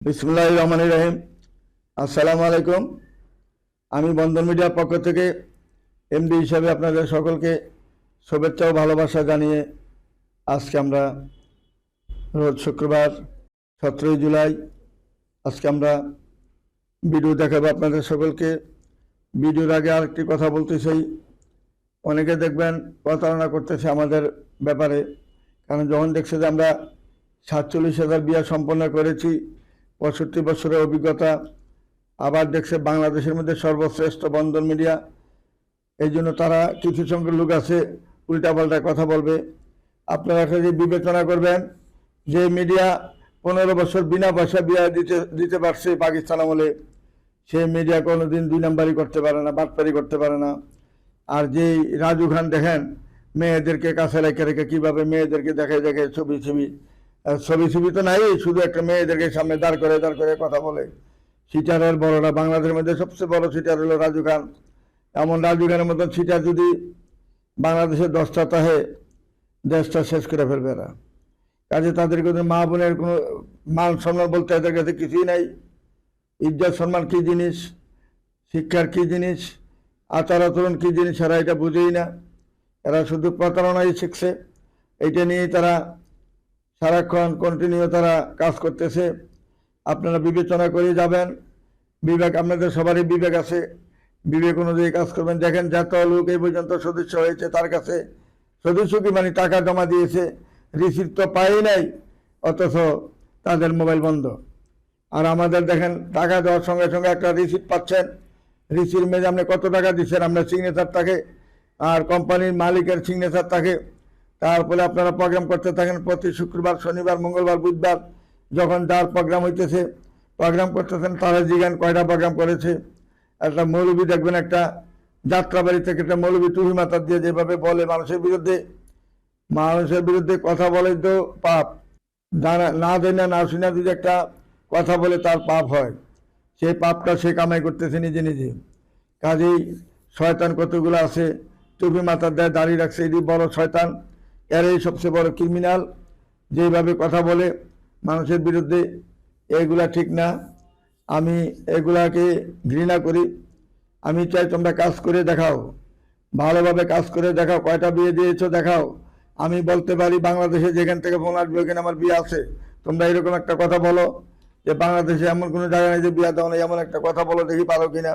বিসমুল্লাহির রহমানির রহিম। আসসালামু আলাইকুম। আমি বন্দর মিডিয়ার পক্ষ থেকে এমডি হিসাবে আপনাদের সকলকে শুভেচ্ছা ও ভালোবাসা জানিয়ে আজকে আমরা রোজ শুক্রবার 17 জুলাই আজকে আমরা ভিডিও দেখাবো আপনাদের সকলকে। ভিডিওর আগে আরেকটি কথা বলতে চাই, অনেকে দেখবেন প্রতারণা করতেছে আমাদের ব্যাপারে, কারণ যখন দেখছে যে আমরা 47,000 বিয়া সম্পন্ন করেছি, 65 বছরের অভিজ্ঞতা, আবার দেখছে বাংলাদেশের মধ্যে সর্বশ্রেষ্ঠ বন্দর মিডিয়া, এই জন্য তারা কিছু সংখ্যক লোক আছে উল্টাপাল্টা কথা বলবে। আপনারা যদি বিবেচনা করবেন যে মিডিয়া 15 বছর বিনা পয়সা বিয়া দিতে পারছে পাকিস্তান আমলে, সেই মিডিয়া কোনোদিন 2 নাম্বারই করতে পারে না, বাটপারি করতে পারে না। আর যেই রাজু খান দেখেন মেয়েদেরকে কাছে রেখে রেখে কীভাবে মেয়েদেরকে দেখে দেখে ছবি তো নাই, শুধু একটা মেয়েদেরকে সামনে দাঁড় করে কথা বলে। সিটারের বড়রা বাংলাদেশের মধ্যে সবচেয়ে বড় সিটার হলো রাজু খান। এমন রাজু খানের মতন সিটার যদি বাংলাদেশের 10টা তাহে দেশটা শেষ করে ফেলবে এরা। কাজে তাদের কোনো মা বোনের কোনো মান সম্মান বলতে এদের কাছে কিছুই নাই। ইজ্জত সম্মান কী জিনিস, শিক্ষার কী জিনিস, আচার আচরণ কী জিনিস, এরা এটা বুঝেই না। এরা শুধু প্রতারণাই শিখছে, এইটা নিয়েই তারা সারাক্ষণ কন্টিনিউ তারা কাজ করতেছে। আপনারা বিবেচনা করে যাবেন, বিবেক আপনাদের সবারই বিবেক আছে, বিবেক অনুযায়ী কাজ করবেন। দেখেন যত লোক এই পর্যন্ত সদস্য হয়েছে তার কাছে সদস্য কি মানে টাকা জমা দিয়েছে, রিসিপ্ট তো পাই নাই, অথচ তাদের মোবাইল বন্ধ। আর আমাদের দেখেন টাকা দেওয়ার সঙ্গে সঙ্গে একটা রিসিপ্ট পাচ্ছেন, রিসিপ্ট মেজে আপনি কত টাকা দিচ্ছেন আপনার সিগনেচার থাকে, আর কোম্পানির মালিকের সিগনেচার থাকে। তারপরে আপনারা প্রোগ্রাম করতে থাকেন প্রতি শুক্রবার, শনিবার, মঙ্গলবার, বুধবার, যখন যার প্রোগ্রাম হইতেছে প্রোগ্রাম করতেছেন। তারা জিজ্ঞান কয়টা প্রোগ্রাম করেছে। একটা মৌলবী দেখবেন একটা যাত্রাবাড়ি থেকে একটা মৌলবী টুপি মাথা দিয়ে যেভাবে বলে মানুষের বিরুদ্ধে কথা বলে তো পাপ। না দেনা না শুনে যদি একটা কথা বলে তার পাপ হয়, সেই পাপটা সে কামাই করতেছে নিজে নিজে। কাজেই শয়তান কতগুলো আছে, টুপি মাথার দেয়, দাঁড়িয়ে রাখছে, এটি বড় শয়তান, এরাই সবচেয়ে বড় ক্রিমিনাল। যেভাবে কথা বলে মানুষের বিরুদ্ধে, এগুলা ঠিক না। আমি এগুলাকে ঘৃণা করি। আমি চাই তোমরা কাজ করে দেখাও, ভালোভাবে কাজ করে দেখাও, কয়টা বিয়ে দিয়েছো দেখাও। আমি বলতে পারি বাংলাদেশে যেখান থেকে ফোন আসবে ওখানে আমার বিয়ে আছে। তোমরা এরকম একটা কথা বলো যে বাংলাদেশে এমন কোনো জায়গা নেই যে বিয়ে দেওয়া নেই, এমন একটা কথা বলো, দেখি পারো কিনা।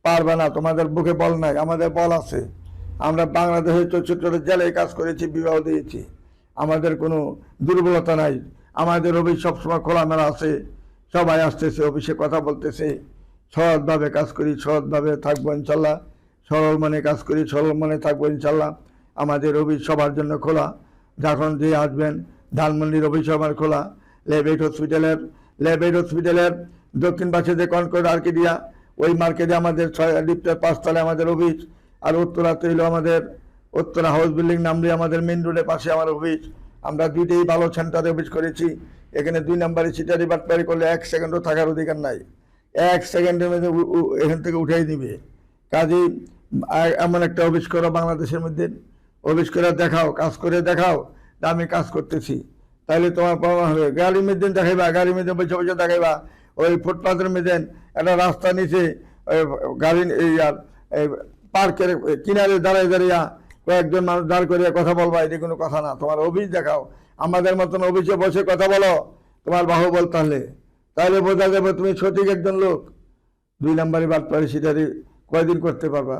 পারবে না, তোমাদের বুকে বল নাই, আমাদের বল আছে। আমরা বাংলাদেশের ছোট জেলায় কাজ করেছি, বিবাহ দিয়েছি, আমাদের কোনো দুর্বলতা নাই। আমাদের অফিস সবসময় খোলামেলা আছে, সবাই আসতেছে অফিসে কথা বলতেছে। সৎভাবে কাজ করি, সৎভাবে থাকবো ইনশাল্লাহ। সরল মনে কাজ করি, সরল মনে থাকবো ইনশাল্লাহ। আমাদের অফিস সবার জন্য খোলা, যখন যে আসবেন। ধানমন্ডির অফিস আমার খোলা, লেবেট হসপিটালের দক্ষিণ পাশে যে কনকর্ড আর্কেডিয়া, ওই মার্কেটে আমাদের 6 লিফটের 5 তলায় আমাদের অফিস। আর উত্তরাতে হইল আমাদের উত্তরা হাউস বিল্ডিং নামলে আমাদের মেন রোডের পাশে আমার অফিস। আমরা দুইটাই ভালো সেন্টারে অফিস করেছি। এখানে 2 নাম্বারে সিটারি বাটপারি করলে 1 সেকেন্ডও থাকার অধিকার নাই, 1 সেকেন্ডের মধ্যে এখান থেকে উঠাই দিবে। কাজেই এমন একটা অফিস করো বাংলাদেশের মধ্যে, অফিস করে দেখাও, কাজ করে দেখাও আমি কাজ করতেছি, তাইলে তোমার প্রমাণ হবে। গাড়ির মধ্যে দেখাইবা, গাড়ির মধ্যে বসে বসে দেখাইবা, ওই ফুটপাথের মধ্যে একটা রাস্তা নিচে গাড়ি পার্কের কিনারে দাঁড়াইয়া কয়েকজন মানুষ দাঁড় করিয়া কথা বলবা, এটি কোনো কথা না। তোমার অফিস দেখাও, আমাদের মতন অফিসে বসে কথা বলো, তোমার বাহুবল তাহলে বোঝা যাবে তুমি সঠিক একজন লোক। 2 নাম্বারই বাটপারি সিটারি কয়দিন করতে পারবা?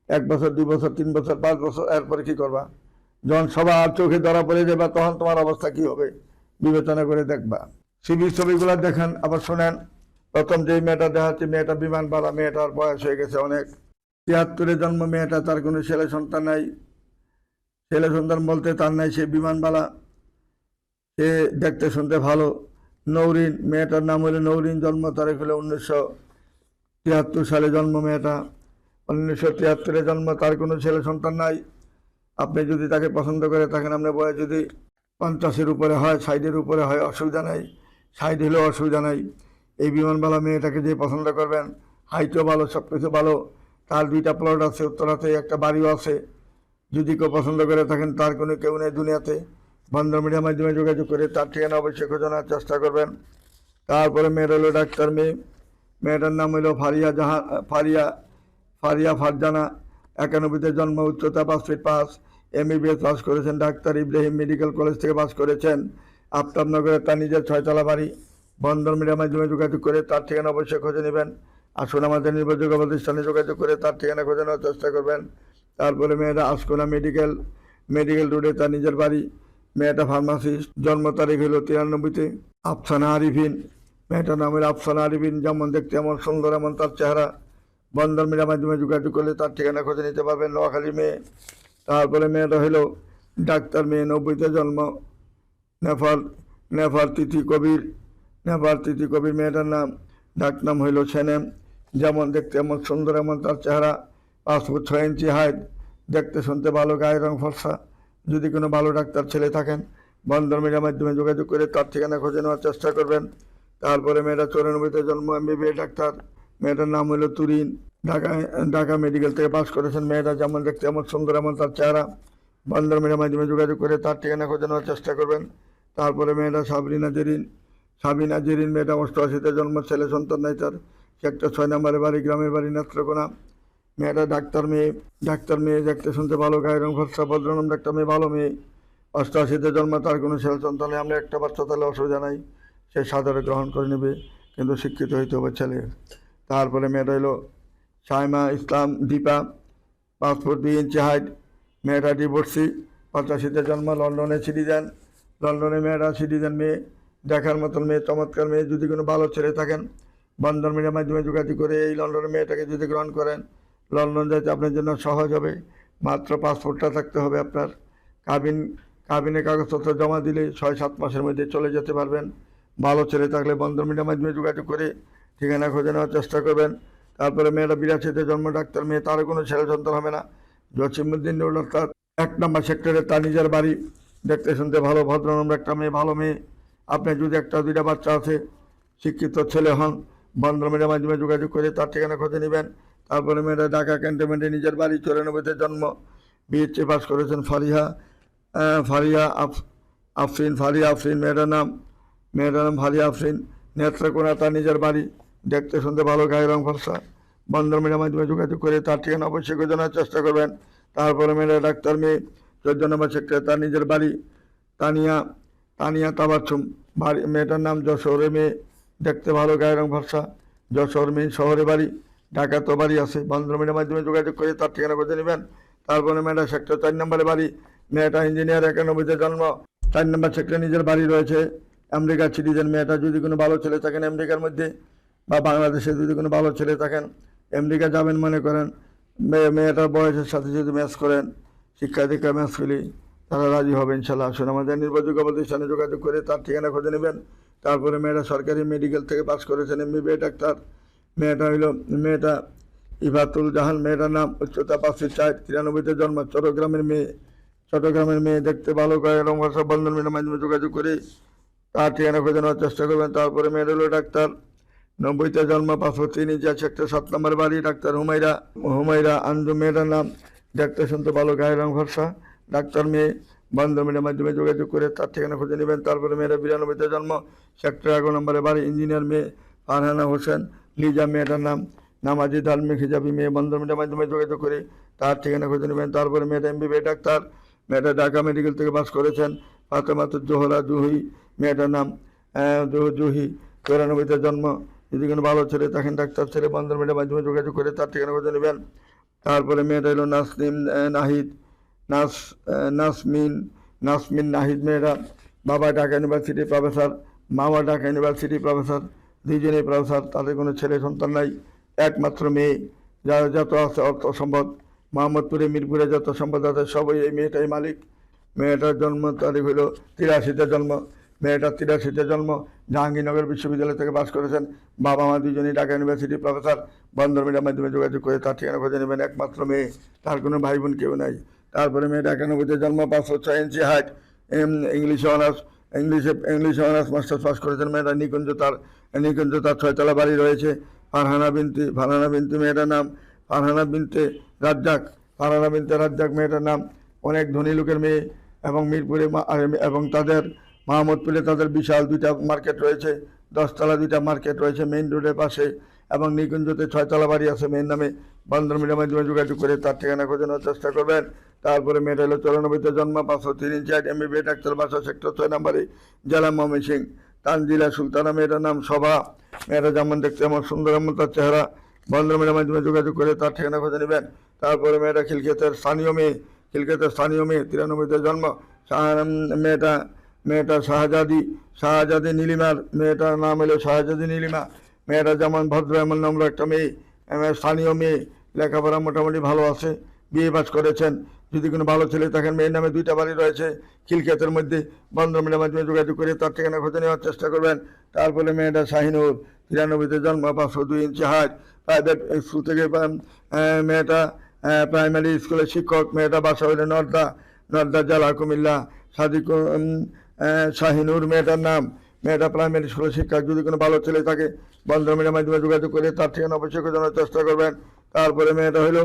1 বছর, 2 বছর, 3 বছর, 5 বছর, এরপরে কি করবা? যখন সবার চোখে ধরা পড়ে যাবে তখন তোমার অবস্থা কি হবে বিবেচনা করে দেখবা। ছবিগুলো দেখেন, আবার শোনেন। প্রথম যেই মেয়েটা দেখাচ্ছে, মেয়েটা বিমান বাড়া, মেয়েটার বয়স হয়ে গেছে অনেক, 73-এ জন্ম মেয়েটা, তার কোনো ছেলে সন্তান নাই। ছেলে সন্তান বলতে তার নাই, সে বিমানবালা, সে দেখতে শুনতে ভালো। নৌরিন, মেয়েটার নাম হলো নৌরিন, জন্ম তারিখ হলো 1973 সালে জন্ম মেয়েটা, 1973-এ জন্ম, তার কোনো ছেলে সন্তান নাই। আপনি যদি তাকে পছন্দ করে থাকেন, আপনার বয়স যদি 50-এর উপরে হয়, 60-এর উপরে হয়, অসুবিধা নাই, 60 হলেও অসুবিধা নাই। এই বিমানবালা মেয়েটাকে যে পছন্দ করবেন, হাইটও ভালো, সব কিছু ভালো, তার 2টা প্লট আছে, উত্তরাতে একটা বাড়িও আছে। যদি কেউ পছন্দ করে থাকেন, তার কোনো কেউ নেই দুনিয়াতে, বন্দর মিডিয়ার মাধ্যমে যোগাযোগ করে তার ঠিকানা অবশ্যই খোঁজানোর চেষ্টা করবেন। তারপরে মেয়ের হলো ডাক্তার মেয়ে, মেয়েটার নাম হলো ফারিয়া ফারিয়া ফারজানা। 91-তে জন্ম, উচ্চতা 5 ফিট 5, MBBS পাস করেছেন, ডাক্তার ইব্রাহিম মেডিকেল কলেজ থেকে পাস করেছেন। আফতাবনগরে তার নিজের 6 তলা বাড়ি। বন্দর মিডিয়ার মাধ্যমে যোগাযোগ করে তার ঠিকানা অবশ্যই খুঁজে নেবেন। আসুন আমাদের নির্ভরযোগ্য প্রতিষ্ঠানে যোগাযোগ করে তার ঠিকানা খুঁজে নেওয়ার চেষ্টা করবেন। তারপরে মেয়েটা আশকোনা মেডিকেল রোডে তার নিজের বাড়ি। মেয়েটা ফার্মাসিস্ট, জন্ম তারিখ হলো 93-তে। আফসানা আরিফিন, মেয়েটার নাম হলো আফসানা আরিফিন, যেমন দেখতে এমন সুন্দর এমন তার চেহারা। বন্দর মিডিয়ার মাধ্যমে যোগাযোগ করলে তার ঠিকানা খুঁজে নিতে পারবেন। নোয়াখালী মেয়ে। তারপরে মেয়েটা হলো ডাক্তার মেয়ে, 90-তে জন্ম, নেফার তিথি কবির মেয়েটার নাম। ডাক নাম হইল সেনেম, যেমন দেখতে এমন সুন্দর এমন তার চেহারা। 5 ফুট 6 ইঞ্চি হাইট, দেখতে শুনতে ভালো, গায়ের রং ফর্সা। যদি কোনো ভালো ডাক্তার ছেলে থাকেন বন্দর মিডিয়ার মাধ্যমে যোগাযোগ করে তার ঠিকানা খুঁজে নেওয়ার চেষ্টা করবেন। তারপরে মেয়েটা 94-তে জন্ম, MBBS ডাক্তার। মেয়েটার নাম হলো তুরিন, ঢাকা মেডিকেল থেকে পাস করেছেন। মেয়েটা যেমন দেখতে এমন সুন্দর এমন তার চেহারা। বন্দর মিডিয়ার মাধ্যমে যোগাযোগ করে তার ঠিকানা খুঁজে নেওয়ার চেষ্টা করবেন। তারপরে মেয়েটা সাবিনা জেরিন, মেয়েটা 88-তে জন্ম, ছেলে সন্তান নাই তার। সেক্টর 6 নম্বরে বাড়ি, গ্রামের বাড়ি নেত্রকোনা। মেয়েটা ডাক্তার মেয়ে, দেখতে শুনতে ভালো, গায়ের রং ফর্সা, ভদ্রনাম ডাক্তার মেয়ে, ভালো মেয়ে। 88-তে জন্ম, তার কোনো ছেলে সন্তান নেই। আমরা একটা বাচ্চা তাহলে অসুবিধা নাই, সে সাদরে গ্রহণ করে নেবে, কিন্তু শিক্ষিত হইতে হবে ছেলে। তারপরে মেয়েটা হলো শাইমা ইসলাম দীপা, 5 ফুট 2 ইঞ্চি হাইট। মেয়েটা ডিভোর্সি, 85-তে জন্ম, লন্ডনে মেয়েটা সিটিজেন মেয়ে, দেখার মতন মেয়ে, চমৎকার মেয়ে। যদি কোনো ভালো ছেলে থাকেন বন্দর মিডিয়ার মাধ্যমে যোগাযোগ করে এই লন্ডনের মেয়েটাকে যদি গ্রহণ করেন, লন্ডন যাইতে আপনার জন্য সহজ হবে। মাত্র পাসপোর্টটা থাকতে হবে আপনার। কাবিনে কাগজপত্র জমা দিলে 6-7 মাসের মধ্যে চলে যেতে পারবেন। ভালো ছেলে থাকলে বন্দর মিডিয়ার মাধ্যমে যোগাযোগ করে ঠিকানা খুঁজে নেওয়ার চেষ্টা করবেন। তারপরে মেয়েটা 82-তে জন্ম, ডাক্তার মেয়ে, তারও কোনো ছেলে সন্তান হবে না। জসিমউদ্দিন রোড, তার 1 নম্বর সেক্টরে তার নিজের বাড়ি। দেখতে শুনতে ভালো, ভদ্রনাম একটা মেয়ে, ভালো মেয়ে। আপনার যদি 1-2টা বাচ্চা আছে, শিক্ষিত ছেলে হন, বন্দর মিডিয়ার মাধ্যমে যোগাযোগ করে তার ঠিকানা খুঁজে নেবেন। তারপরে মেয়েটা ঢাকা ক্যান্টনমেন্টে নিজের বাড়ি, 94-তে জন্ম, BHA পাস করেছেন। ফারিয়া আফরিন মেয়েটার নাম ফারিয়া আফরিন, নেত্রকোনা তার নিজের বাড়ি। দেখতে শুনতে ভালো, গায়ের রং ফর্সা। বন্দর মিডিয়ার মাধ্যমে যোগাযোগ করে তার ঠিকানা অবশ্যই খুঁজে নেওয়ার চেষ্টা করবেন। তারপরে মেয়েটা ডাক্তার মেয়ে, 14 নম্বর সেক্টরে তার নিজের বাড়ি। তানিয়া তাবাচ্ছুম, মেয়েটার নাম যশোরে মেয়ে, দেখতে ভালো, গায়ের রং ফর্সা। যশোর মেয়ে, শহরে বাড়ি, ঢাকা তো বাড়ি আছে। বন্দর মিডিয়ার মাধ্যমে যোগাযোগ করে তার ঠিকানা খুঁজে নেবেন। তারপরে মেয়েটা সেক্টর 4 নম্বরে বাড়ি। মেয়েটা ইঞ্জিনিয়ার, 91-তে জন্ম, 4 নম্বর সেক্টরে নিজের বাড়ি রয়েছে। আমেরিকার সিটিজেন মেয়েটা। যদি কোনো ভালো ছেলে থাকেন আমেরিকার মধ্যে বা বাংলাদেশে, যদি কোনো ভালো ছেলে থাকেন, আমেরিকা যাবেন মনে করেন, মেয়েটার বয়সের সাথে যদি ম্যাচ করেন, শিক্ষা দীক্ষা ম্যাচ করি, তারা রাজি হবে ইনশাল্লাহ। আসুন আমাদের নির্ভরযোগ্য প্রতিষ্ঠানে যোগাযোগ করে তার ঠিকানা খুঁজে নেবেন। তারপরে মেয়েটা সরকারি মেডিকেল থেকে পাস করেছেন, MBBS ডাক্তার। মেয়েটা ইফাতুল জাহান, মেয়েটার নাম, উচ্চতা 5 ফিট 4, 93-তে জন্ম, চট্টগ্রামের মেয়ে, দেখতে ভালো, গায়ের রং ফর্সা। বন্ধন মিডিয়ার মাধ্যমে যোগাযোগ করে তার ঠিকানা খুঁজে নেওয়ার চেষ্টা করবেন। তারপরে মেয়েটা হলো ডাক্তার, 90-তে জন্ম, 5 ফুট 3 ইঞ্চি, সেক্টর 7 নম্বর বাড়ি। ডাক্তার হুমাইরা আঞ্জুম, মেয়েটার নাম, দেখতে শুনতে ভালো, গায়ের রং ফর্সা, ডাক্তার মেয়ে। বন্দর মিডিয়ার মাধ্যমে যোগাযোগ করে তার ঠিকানা খুঁজে নেবেন। তারপরে মেয়েরা 92-তে জন্ম, সেক্টর 11 নম্বরে বাড়ি। ইঞ্জিনিয়ার মেয়ে, ফারহানা হোসেন লিজা, মেয়েটার নাম, নামাজি ধার্মিক হিজাবি মেয়ে। বন্দর মিডিয়ার মাধ্যমে যোগাযোগ করে তার ঠিকানা খুঁজে নেবেন। তারপরে মেয়েটা MBBS ডাক্তার। মেয়েটা ঢাকা মেডিকেল থেকে পাস করেছেন। ফাতেমাতুল জোহরা জুহি, মেয়েটার নাম জুহি, 94-তে জন্ম। যদি কোনো ভালো ছেলে থাকেন, ডাক্তার ছেলে, বন্দর মিডিয়ার মাধ্যমে যোগাযোগ করে তার ঠিকানা খুঁজে নেবেন। তারপরে মেয়েটা হলো নাসমিন নাহিদ, মেয়েরা। বাবা ঢাকা ইউনিভার্সিটি প্রফেসর, মামা ঢাকা ইউনিভার্সিটি প্রফেসর, দুইজনেই প্রফেসর। তাদের কোনো ছেলে সন্তান নাই, একমাত্র মেয়ে। যার যত আছে অর্থ সম্পদ, মোহাম্মদপুরে মিরপুরে যত সম্পদ আছে সবই এই মেয়েটাই মালিক। মেয়েটার জন্ম তারিখ হলো 83-তে জন্ম। মেয়েটা 83-তে জন্ম, জাহাঙ্গীরনগর বিশ্ববিদ্যালয় থেকে পাস করেছেন। বাবা মা দুজনেই ঢাকা ইউনিভার্সিটি প্রফেসর। বন্দর মিডিয়ার মাধ্যমে যোগাযোগ করে তার ঠিকানা খুঁজে নেবেন। একমাত্র মেয়ে, তার কোনো ভাই বোন কেউ নাই। তারপরে মেয়েটা 91-তে জন্ম, 5 ফুট 6 ইঞ্চি হাইট, ইংলিশে অনার্স মাস্টার্স পাস করেছেন। মেয়েটা নিকুঞ্জ, তার 6 তলা বাড়ি রয়েছে। ফারহানা বিনতি মেয়েটার নাম, ফারহানা বিনতে রাজ্জাক মেয়েটার নাম। অনেক ধনী লোকের মেয়ে, এবং মিরপুরে এবং তাদের মোহাম্মদপুরে তাদের বিশাল 2টা মার্কেট রয়েছে। 10 তলা 2টা মার্কেট রয়েছে মেইন রোডের পাশে, এবং নিকুঞ্জতে 6 তলা বাড়ি আছে মেয়ের নামে। বন্ধন মিডিয়ার মাধ্যমে যোগাযোগ করে তার ঠিকানা খোঁজানোর চেষ্টা করবেন। তারপরে মেয়েটা হলো 94-তে জন্ম, 503 ইঞ্চি হাইট, MBA ডাক্তার, বাসা সেক্টর 6 নম্বরে, জেলা ময়মনসিংহ। তানজিলা সুলতানা মেয়েটার নাম শোভা। মেয়েটা যেমন দেখতে এমন সুন্দর, এমন তার চেহারা। বন্ধন মিডিয়ার মাধ্যমে যোগাযোগ করে তার ঠিকানা খুঁজে নেবেন। তারপরে মেয়েটা খিলক্ষেতের স্থানীয় মেয়ে, 93-তে জন্ম। মেয়েটা শাহজাদি নীলিমার, মেয়েটার নাম হলো শাহজাদি নীলিমা। মেয়েটা যেমন ভদ্র এমন নম্র একটা মেয়ে, স্থানীয় মেয়ে, লেখাপড়া মোটামুটি ভালো আছে, বিয়ে পাস করেছেন। যদি কোনো ভালো ছেলে থাকেন, মেয়ের নামে 2টা বাড়ি রয়েছে খিলক্ষেতের মধ্যে। বন্ধন মিডিয়ার মাধ্যমে যোগাযোগ করে তার ঠিকানা খুঁজে নেওয়ার চেষ্টা করবেন। তারপরে মেয়েটা শাহিনুর, 93-তে জন্ম, 502 ইঞ্চি হাইট, প্রাইভেট স্কুল থেকে মেয়েটা প্রাইমারি স্কুলের শিক্ষক। মেয়েটা বাসা হইলে নর্দা জেলা কুমিল্লা। শাহিনুর মেয়েটার নাম। মেয়েটা প্রাইমারি স্কুলের শিক্ষক। যদি কোনো ভালো ছেলে থাকে, বন্ধন মিডিয়ার মাধ্যমে যোগাযোগ করে তার ঠিকানা অবশ্যই খোঁজানোর চেষ্টা করবেন। তারপরে মেয়েটা হলো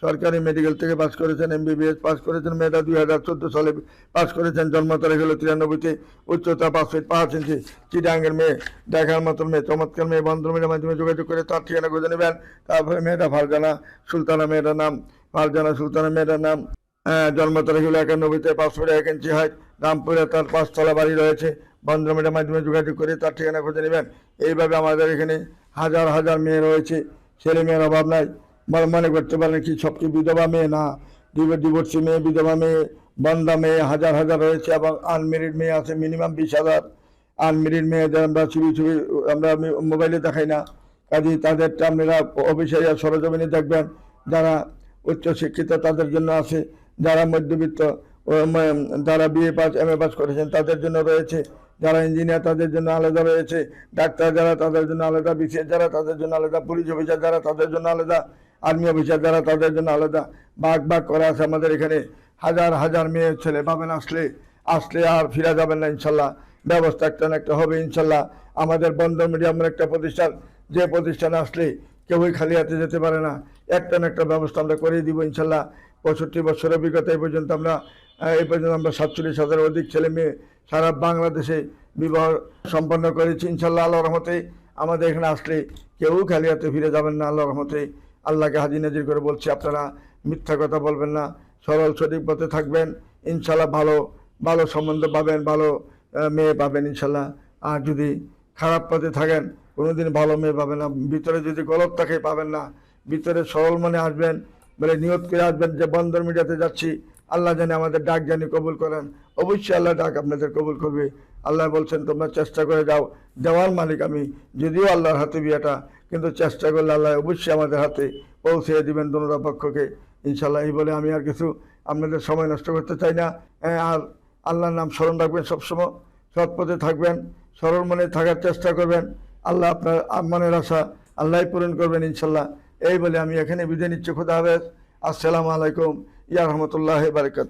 সরকারি মেডিকেল থেকে পাস করেছেন, MBBS পাস করেছেন। মেয়েটা 2014 সালে পাস করেছেন। জন্ম তারিখ হলো 93-তে, উচ্চতা 5 ফিট 5 ইঞ্চি, চিটাঙ্গের মেয়ে, দেখার মতন মেয়ে, চমৎকার মেয়ে। বন্ধন মিডিয়ার মাধ্যমে যোগাযোগ করে তার ঠিকানা খুঁজে নেবেন। তারপরে মেয়েটা ফারজানা সুলতানা মেয়েটার নাম। জন্ম তারিখ হলো 91-তে, 5 ফিট 1 ইঞ্চি হাইট, রামপুরে তার 5 তলা বাড়ি রয়েছে। বন্ধন মিডিয়ার মাধ্যমে যোগাযোগ করে তার ঠিকানা খুঁজে নেবেন। এইভাবে আমাদের এখানে হাজার হাজার মেয়ে রয়েছে, ছেলে মেয়ের অভাব নাই। মনে করতে পারেন কি সব কি বিধবা মেয়ে? না, ডিভোর্সি মেয়ে, বিধবা মেয়ে, বন্ধা মেয়ে হাজার হাজার রয়েছে, এবং আনমেরিড মেয়ে আছে মিনিমাম 20,000। আনমেরিড মেয়েদের আমরা ছবি আমরা মোবাইলে দেখাই না, কাজে তাদেরটা আপনারা অফিসে সরজমিনে দেখবেন। যারা উচ্চশিক্ষিত তাদের জন্য আছে, যারা মধ্যবিত্ত, যারা BA পাস MA পাস করেছেন তাদের জন্য রয়েছে, যারা ইঞ্জিনিয়ার তাদের জন্য আলাদা রয়েছে, ডাক্তার যারা তাদের জন্য আলাদা, BCS যারা তাদের জন্য আলাদা, পুলিশ অফিসার যারা তাদের জন্য আলাদা, আর্মি অফিসার যারা তাদের জন্য আলাদা। ভাগ করা আছে আমাদের এখানে। হাজার হাজার মেয়ে ছেলে পাবেন। আসলে আর ফিরা যাবেন না ইনশাল্লাহ। ব্যবস্থা একটা না একটা হবে ইনশাল্লাহ। আমাদের বন্ধন মিডিয়া এমন একটা প্রতিষ্ঠান, যে প্রতিষ্ঠানে আসলে কেউই খালি হাতে যেতে পারে না। একটা না একটা ব্যবস্থা আমরা করে দিব ইনশাল্লাহ। 65 বছরের অভিজ্ঞতা এই পর্যন্ত আমরা 47,000-এর অধিক ছেলে মেয়ে সারা বাংলাদেশে বিবাহ সম্পন্ন করেছি ইনশাল্লাহ। আল্লাহর রহমতে আমাদের এখানে আসলে কেউ খালি হাতে ফিরে যাবেন না আল্লাহর রহমতে। আল্লাহকে হাজির নাজির করে বলছি, আপনারা মিথ্যা কথা বলবেন না, সরল সঠিক পথে থাকবেন ইনশাল্লাহ। ভালো সম্বন্ধ পাবেন, ভালো মেয়ে পাবেন ইনশাল্লাহ। আর যদি খারাপ পথে থাকেন, কোনোদিন ভালো মেয়ে পাবেন না। ভিতরে যদি গলত থাকে পাবেন না। ভিতরে সরল মনে আসবেন, বলে নিয়ত করে আসবেন যে বন্ধন মিডিয়াতে যাচ্ছি, আল্লাহ জানে আমাদের ডাক জানি কবুল করেন। অবশ্যই আল্লাহ ডাক আপনাদের কবুল করবে। আল্লাহ বলছেন তোমরা চেষ্টা করে যাও, দেওয়ার মালিক আমি। যদিও আল্লাহর হাতে বিয়েটা, কিন্তু চেষ্টা করলে আল্লাহ অবশ্যই আমাদের হাতে পৌঁছে দিবেন দোনো পক্ষকে ইনশাল্লাহ। এই বলে আমি আর কিছু আপনাদের সময় নষ্ট করতে চাই না। আর আল্লাহর নাম স্মরণ রাখবেন সবসময়, সৎ পথে থাকবেন, সরল মনে থাকার চেষ্টা করবেন। আল্লাহ আপনার মনের আশা আল্লাহ পূরণ করবেন ইনশাল্লাহ। এই বলে আমি এখানে বিদায় নিচ্ছি। খুদা হাফেজ। আসসালামু আলাইকুম ইয়া রহমতুল্লাহি বারাকাতুহু।